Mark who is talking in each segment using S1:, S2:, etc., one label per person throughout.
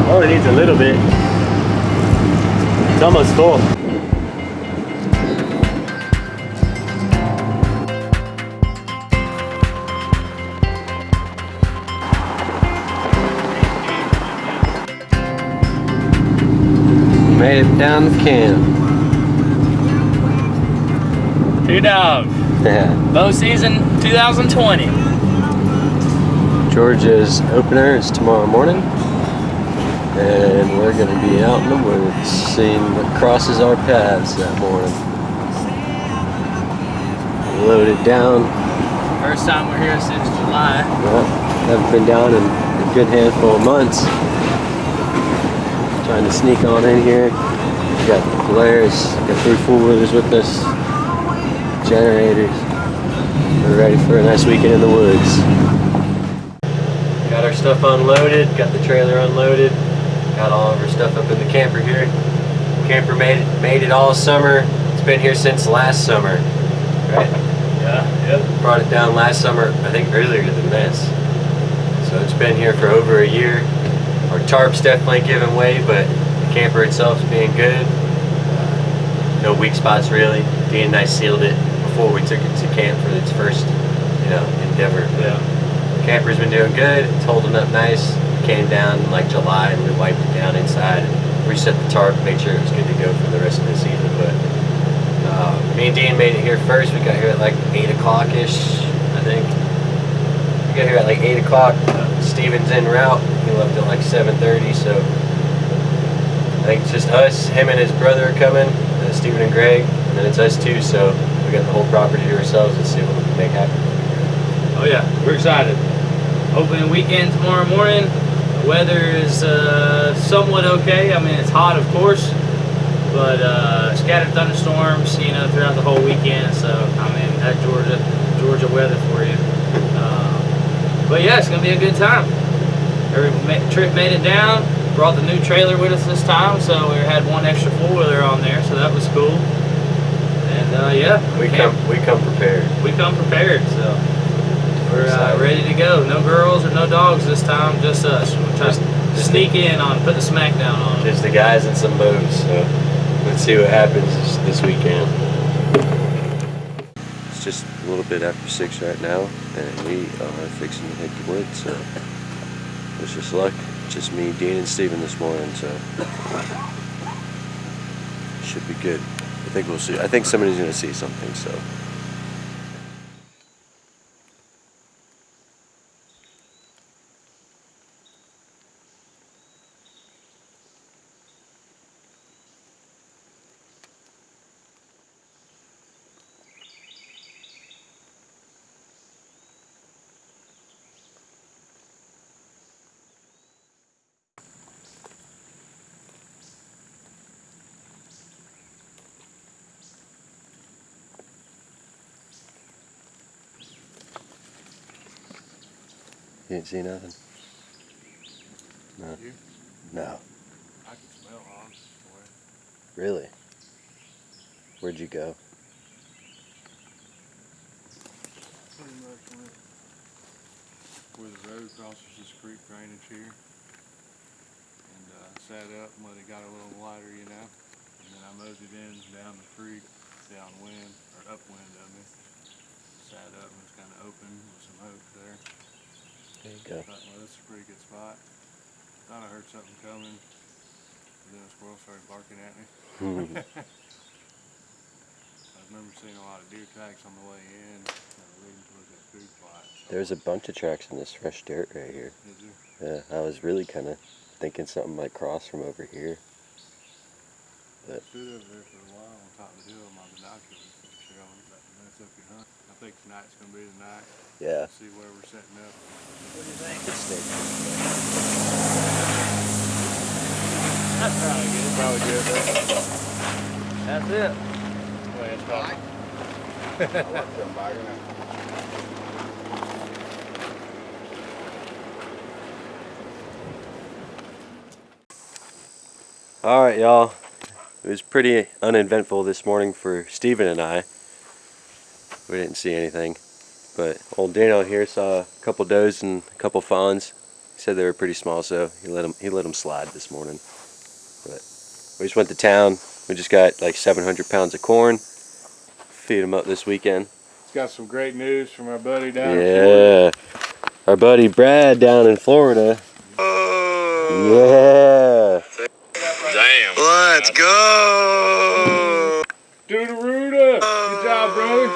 S1: Only needs a little bit. It's almost full. Made it down the camp.
S2: Two dogs.
S1: Yeah.
S2: Bow season 2020.
S1: Georgia's opener is tomorrow morning, and we're going to be out in the woods seeing what crosses our paths that morning. Loaded down.
S2: First time we're here since July.
S1: Well, haven't been down in a good handful of months. Trying to sneak on in here. We got Polaris, got 3 4-wheelers with us, generators. We're ready for a nice weekend in the woods. Got our stuff unloaded, got the trailer unloaded, got all of our stuff up in the camper here. Camper made it all summer. It's been here since last summer, right?
S2: Yeah, yep.
S1: Brought it down last summer, I think earlier than this. So it's been here for over a year. Our tarp's definitely giving way, but the camper itself is being good. No weak spots really. Dean and I sealed it before we took it to camp for its first, endeavor.
S2: Yeah.
S1: The camper's been doing good. It's holding up nice. Came down in like July and we wiped it down inside and reset the tarp, made sure it was good to go for the rest of the season. But me and Dean made it here first. We got here at like 8 o'clock-ish, I think. We got here at like 8 o'clock. Steven's en route. He left at like 7:30, so I think it's just us, him and his brother are coming, Steven and Greg, and then it's us too, so we got the whole property to ourselves. Let's see what we can make happen.
S2: Oh yeah, we're excited. Opening weekend tomorrow morning. The weather is somewhat okay. I mean, it's hot, of course, but scattered thunderstorms, throughout the whole weekend. So I mean, that Georgia weather for you. But yeah, it's gonna be a good time. Every trip made it down. Brought the new trailer with us this time, so we had one extra 4-wheeler on there, so that was cool. And yeah,
S1: we come prepared.
S2: We come prepared, so we're ready to go. No girls or no dogs this time, just us. We're trying to sneak in on, put the smack down on them.
S1: Just the guys and some bows. So let's see what happens this weekend. It's just a little bit after 6 right now, and we are fixing to hit the woods. So wish us luck. Just me, Dean, and Steven this morning, so should be good. I think we'll see. I think somebody's gonna see something. So. You didn't see nothing? No.
S3: You?
S1: No.
S3: I can smell hogs.
S1: Really? Where'd you go?
S3: Pretty much went where the road crosses this creek drainage here. And sat up and let it got a little wider, And then I mowed it in down the creek, downwind, or upwind of me. Sat up and it was kind of open with some oak there.
S1: There you go.
S3: Thought, well, this is a pretty good spot. Thought I heard something coming. And then a squirrel started barking at me. I remember seeing a lot of deer tracks on the way in. Leading towards that food plot. So
S1: There's a bunch of tracks in this fresh dirt right here.
S3: Did you?
S1: Yeah, I was really kind of thinking something might cross from over here. But
S3: I stood over there for a while on top of the hill with my binoculars to show them that that's up your hunt. I think tonight's going to be the night.
S1: yeah.
S3: See where we're setting up.
S2: What do you think?
S1: Good snake.
S2: That's probably good.
S3: Probably good.
S2: That's it.
S3: Well, it's probably. I worked them back in it.
S1: Alright, y'all. It was pretty uneventful this morning for Steven and I. We didn't see anything. But old Dano here saw a couple does and a couple fawns. said they were pretty small, so he let them slide this morning. But we just went to town. We just got like 700 pounds of corn. Feed them up this weekend.
S3: It's got some great news from our buddy down in Florida.
S1: Yeah, our buddy Brad down in Florida. Yeah.
S4: Damn. Let's go.
S3: Doo-doo-roo-da. Good job, brother.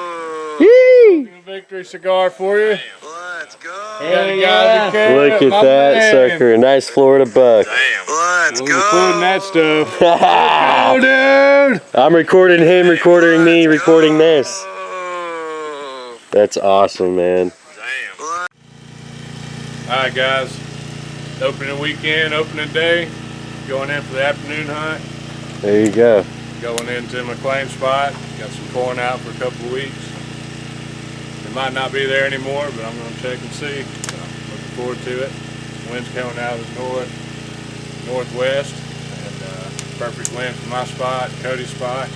S1: Yee!
S3: A victory cigar for you.
S4: Let's go.
S2: Hey, yeah.
S1: Look at that sucker. Nice Florida buck.
S4: Damn. Let's
S3: We'll
S4: go.
S3: include that stuff. Oh, dude.
S1: I'm recording him, recording me, recording this. That's awesome, man.
S4: Damn.
S3: Alright, guys. Opening weekend, opening day. Going in for the afternoon hunt.
S1: There you go.
S3: Going into my claim spot. Got some corn out for a couple of weeks. It might not be there anymore, but I'm going to check and see. So, looking forward to it. Wind's coming out of the northwest, and perfect wind for my spot, Cody's spot.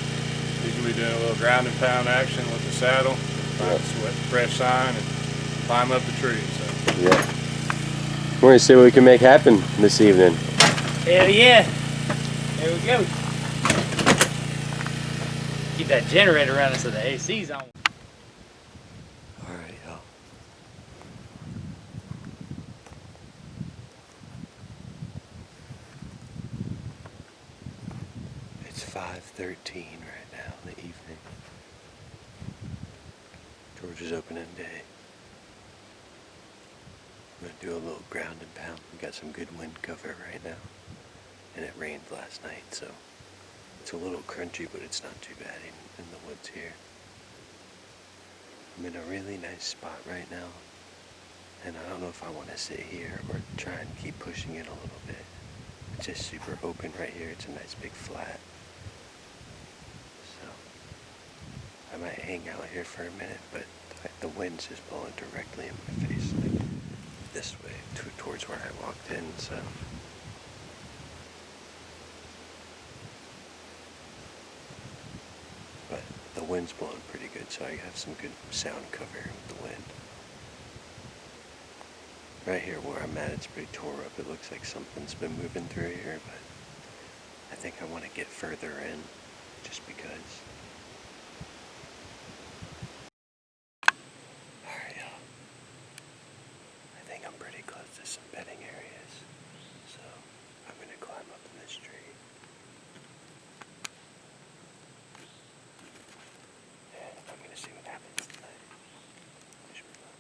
S3: He's going to be doing a little ground and pound action with the saddle. Find a fresh sign and climb up the tree. So.
S1: Yeah. We're going to see what we can make happen this evening.
S2: Hell yeah. There we go. Keep that generator running so the AC's on.
S1: Alright, y'all. It's 5:13 right now in the evening. George's opening day. I'm going to do a little ground and pound. We got some good wind cover right now. And it rained last night, so it's a little crunchy, but it's not too bad in the woods here. I'm in a really nice spot right now, and I don't know if I want to sit here or try and keep pushing it a little bit. It's just super open right here. It's a nice big flat. So I might hang out here for a minute, but the wind's just blowing directly in my face, like this way, towards where I walked in, so. But the wind's blowing pretty good, so I have some good sound cover with the wind. Right here where I'm at, it's pretty tore up. It looks like something's been moving through here, but I think I want to get further in, just because. Alright, y'all. I think I'm pretty close to some bedding areas, so I'm going to climb up in this tree. I'm gonna see what happens tonight. Wish me luck.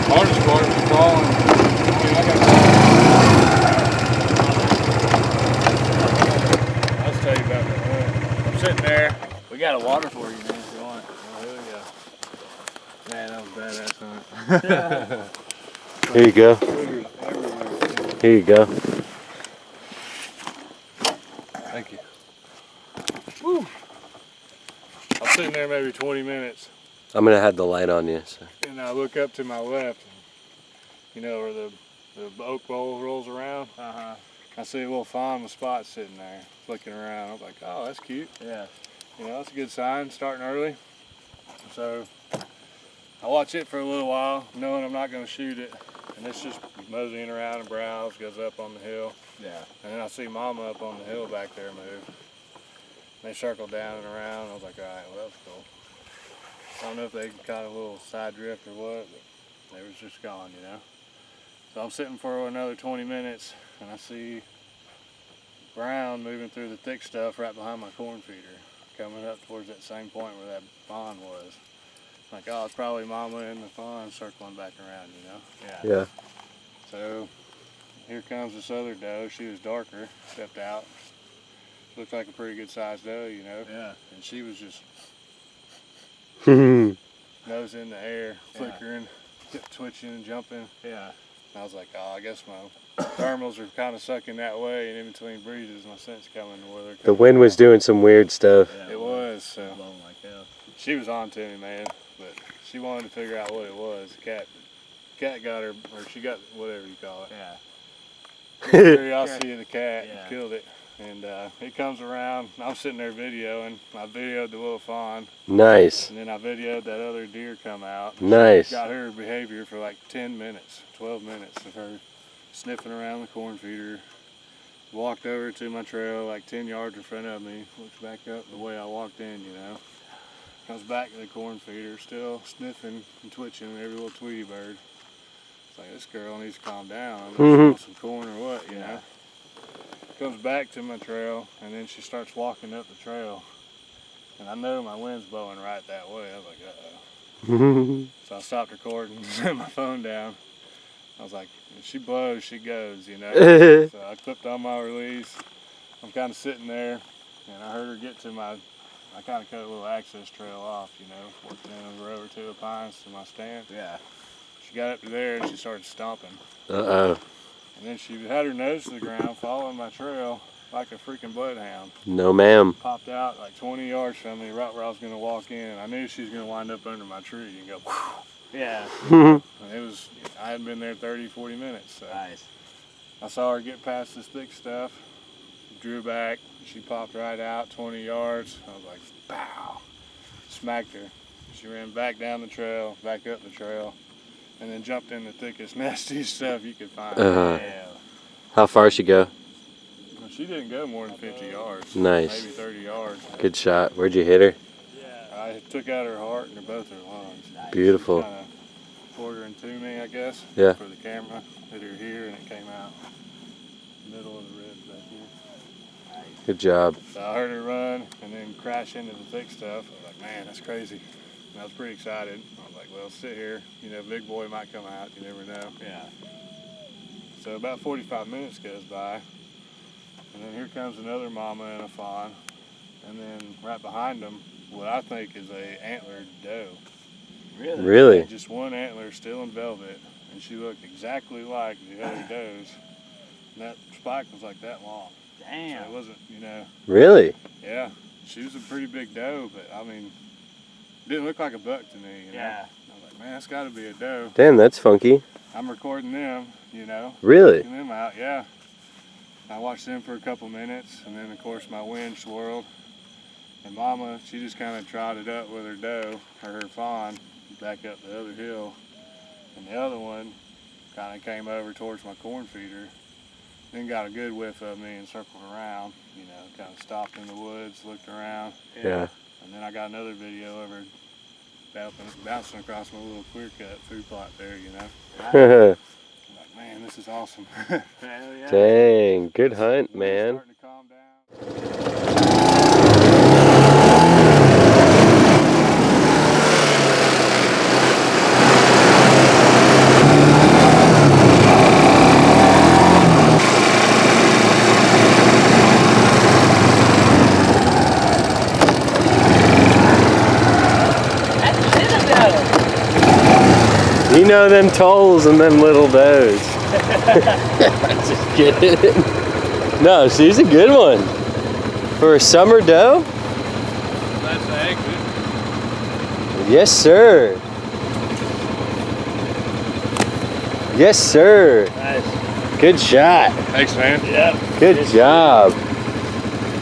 S3: Hardest part was falling. I'll tell you about that. I'm sitting there.
S2: We got a water for you, man, if you want.
S3: Oh, here we go. Man, that was badass hunt.
S1: Here you go.
S3: Everywhere.
S1: Here you go.
S3: Thank you. Woo. I'm sitting there maybe 20 minutes,
S1: I'm gonna have the light on you. So.
S3: and I look up to my left, and, you know, where the oak bowl rolls around. I see a little fawn with spots sitting there, looking around. I was like, oh, that's cute.
S2: Yeah.
S3: You know, that's a good sign, starting early. So I watch it for a little while, knowing I'm not going to shoot it. And it's just moseying around and browse, goes up on the hill.
S2: Yeah.
S3: And then I see Mama up on the hill back there move. They circled down and around. I was like, all right, well, that's cool. I don't know if they caught a little side drift or what, but they was just gone, you know. So I'm sitting for another 20 minutes, and I see brown moving through the thick stuff right behind my corn feeder, coming up towards that same point where that fawn was. Like, oh, it's probably Mama and the fawn circling back around, you know?
S1: Yeah.
S3: So here comes this other doe. She was darker, stepped out. Looked like a pretty good sized doe, you know?
S2: Yeah.
S3: And she was just
S1: Yeah.
S3: nose in the air, flickering, kept twitching and jumping.
S2: Yeah.
S3: And I was like, oh, I guess my thermals are kind of sucking that way, and in between breezes, my scent's coming to where they're
S1: The
S3: coming
S1: wind was
S3: from.
S1: doing some weird stuff.
S2: Yeah.
S3: It was, so
S2: Blowing like hell.
S3: she was on to me, man. But she wanted to figure out what it was. The cat got her, or she got whatever you call it.
S2: Yeah.
S3: Curiosity of the cat,
S2: Yeah.
S3: killed it. And it comes around, I'm sitting there videoing. I videoed the little fawn,
S1: Nice.
S3: and then I videoed that other deer come out.
S1: Nice.
S3: Got her behavior for like 10 minutes, 12 minutes of her sniffing around the corn feeder. Walked over to my trail like 10 yards in front of me, looked back up the way I walked in, you know. Comes back to the corn feeder, still sniffing and twitching every little Tweety bird. It's like, this girl needs to calm down. I don't know if she wants some corn or what, you know. Comes back to my trail, and then she starts walking up the trail. And I know my wind's blowing right that way. I was like, uh-oh. So I stopped recording, set my phone down. I was like, if she blows, she goes, you know. So I clipped on my release. I'm kind of sitting there, and I heard her get to I kind of cut a little access trail off, you know, working in over to the pines to my stand.
S2: Yeah.
S3: She got up to there, and she started stomping.
S1: Uh-oh.
S3: And then she had her nose to the ground, following my trail like a freaking bloodhound.
S1: No, ma'am.
S3: Popped out like 20 yards from me, right where I was going to walk in. I knew she was going to wind up under my tree and go, whew.
S2: Yeah.
S3: And I hadn't been there 30, 40 minutes. So
S2: Nice.
S3: I saw her get past this thick stuff, drew back. She popped right out 20 yards. I was like, pow, smacked her. She ran back down the trail, back up the trail, and then jumped in the thickest, nastiest stuff you could find.
S2: Yeah.
S1: How far she go?
S3: Well, she didn't go more than 50 yards.
S1: Nice.
S3: Maybe 30 yards.
S1: Good shot. Where'd you hit her?
S3: I took out her heart and both her lungs.
S1: Beautiful.
S3: Kind of poured her into me, I guess.
S1: Yeah.
S3: For the camera. Hit her here, and it came out middle of the ribs back here.
S1: Good job.
S3: So I heard her run and then crash into the thick stuff. I was like, man, that's crazy. And I was pretty excited. I was like, well, sit here. You know, big boy might come out. You never know.
S2: Yeah.
S3: So about 45 minutes goes by. And then here comes another mama and a fawn. And then right behind them, what I think is a antlered doe.
S1: Really?
S3: Just one antler still in velvet. And she looked exactly like the other does. And that spike was like that long. So
S2: Damn.
S3: it wasn't, you know.
S1: Really?
S3: Yeah, she was a pretty big doe, but I mean, didn't look like a buck to me, you know?
S2: Yeah.
S3: I was like, man, that's got to be a doe.
S1: Damn, that's funky.
S3: I'm recording them, you know,
S1: Really?
S3: getting them out, yeah. I watched them for a couple minutes, and then of course my wind swirled. And Mama, she just kind of trotted up with her doe, or her fawn, back up the other hill. And the other one kind of came over towards my corn feeder. Then got a good whiff of me and circled around, you know, kind of stopped in the woods, looked around.
S1: Yeah.
S3: And then I got another video of her bouncing across my little clear cut food plot there, you know. I'm like, man, this is awesome.
S2: Hell yeah.
S1: Dang, good hunt, man.
S3: Starting to calm down.
S1: You know them tolls and them little does. Just kidding. No, she's a good one. For a summer doe?
S3: That's the exit.
S1: Yes, sir. Yes, sir.
S2: Nice.
S1: Good shot.
S3: Thanks, man.
S2: Yep.
S1: Good job.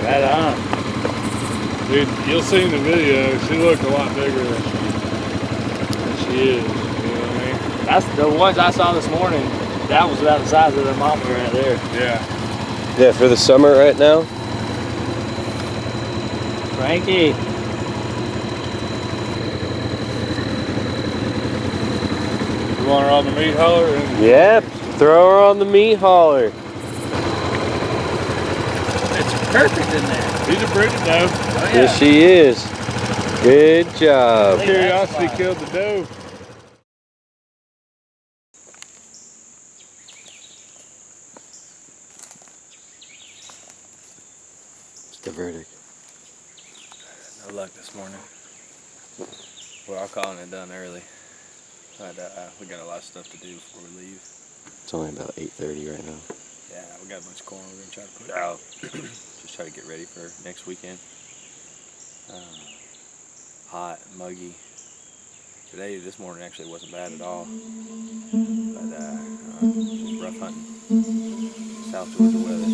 S2: Right on.
S3: Dude, you'll see in the video, she looked a lot bigger than she is. You know what I mean?
S2: That's the ones I saw this morning. That was about the size of the mama right there.
S3: Yeah.
S1: Yeah, for the summer right now.
S2: Frankie.
S3: You want her on the meat hauler? And
S1: Yep. Throw her on the meat hauler.
S2: It's perfect in there.
S3: She's a pretty doe.
S2: Oh,
S1: Yes, she is. Good job.
S3: Curiosity killed the doe.
S1: What's the verdict?
S5: No luck this morning. We're all calling it done early. But we got a lot of stuff to do before we leave.
S1: It's only about 8:30 right now.
S5: Yeah, we got a bunch of corn we're going to try to put out. Just try to get ready for next weekend. Hot, muggy. This morning actually wasn't bad at all. But just rough hunting. South Georgia weather.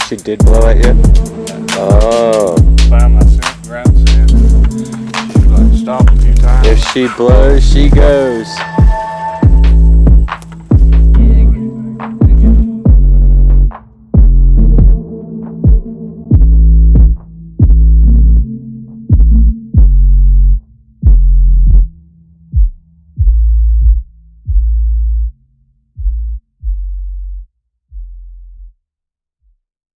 S1: She did blow at you? Oh.
S3: Found my scent, ground scent. She like stopped a few times.
S1: If she blows, she goes.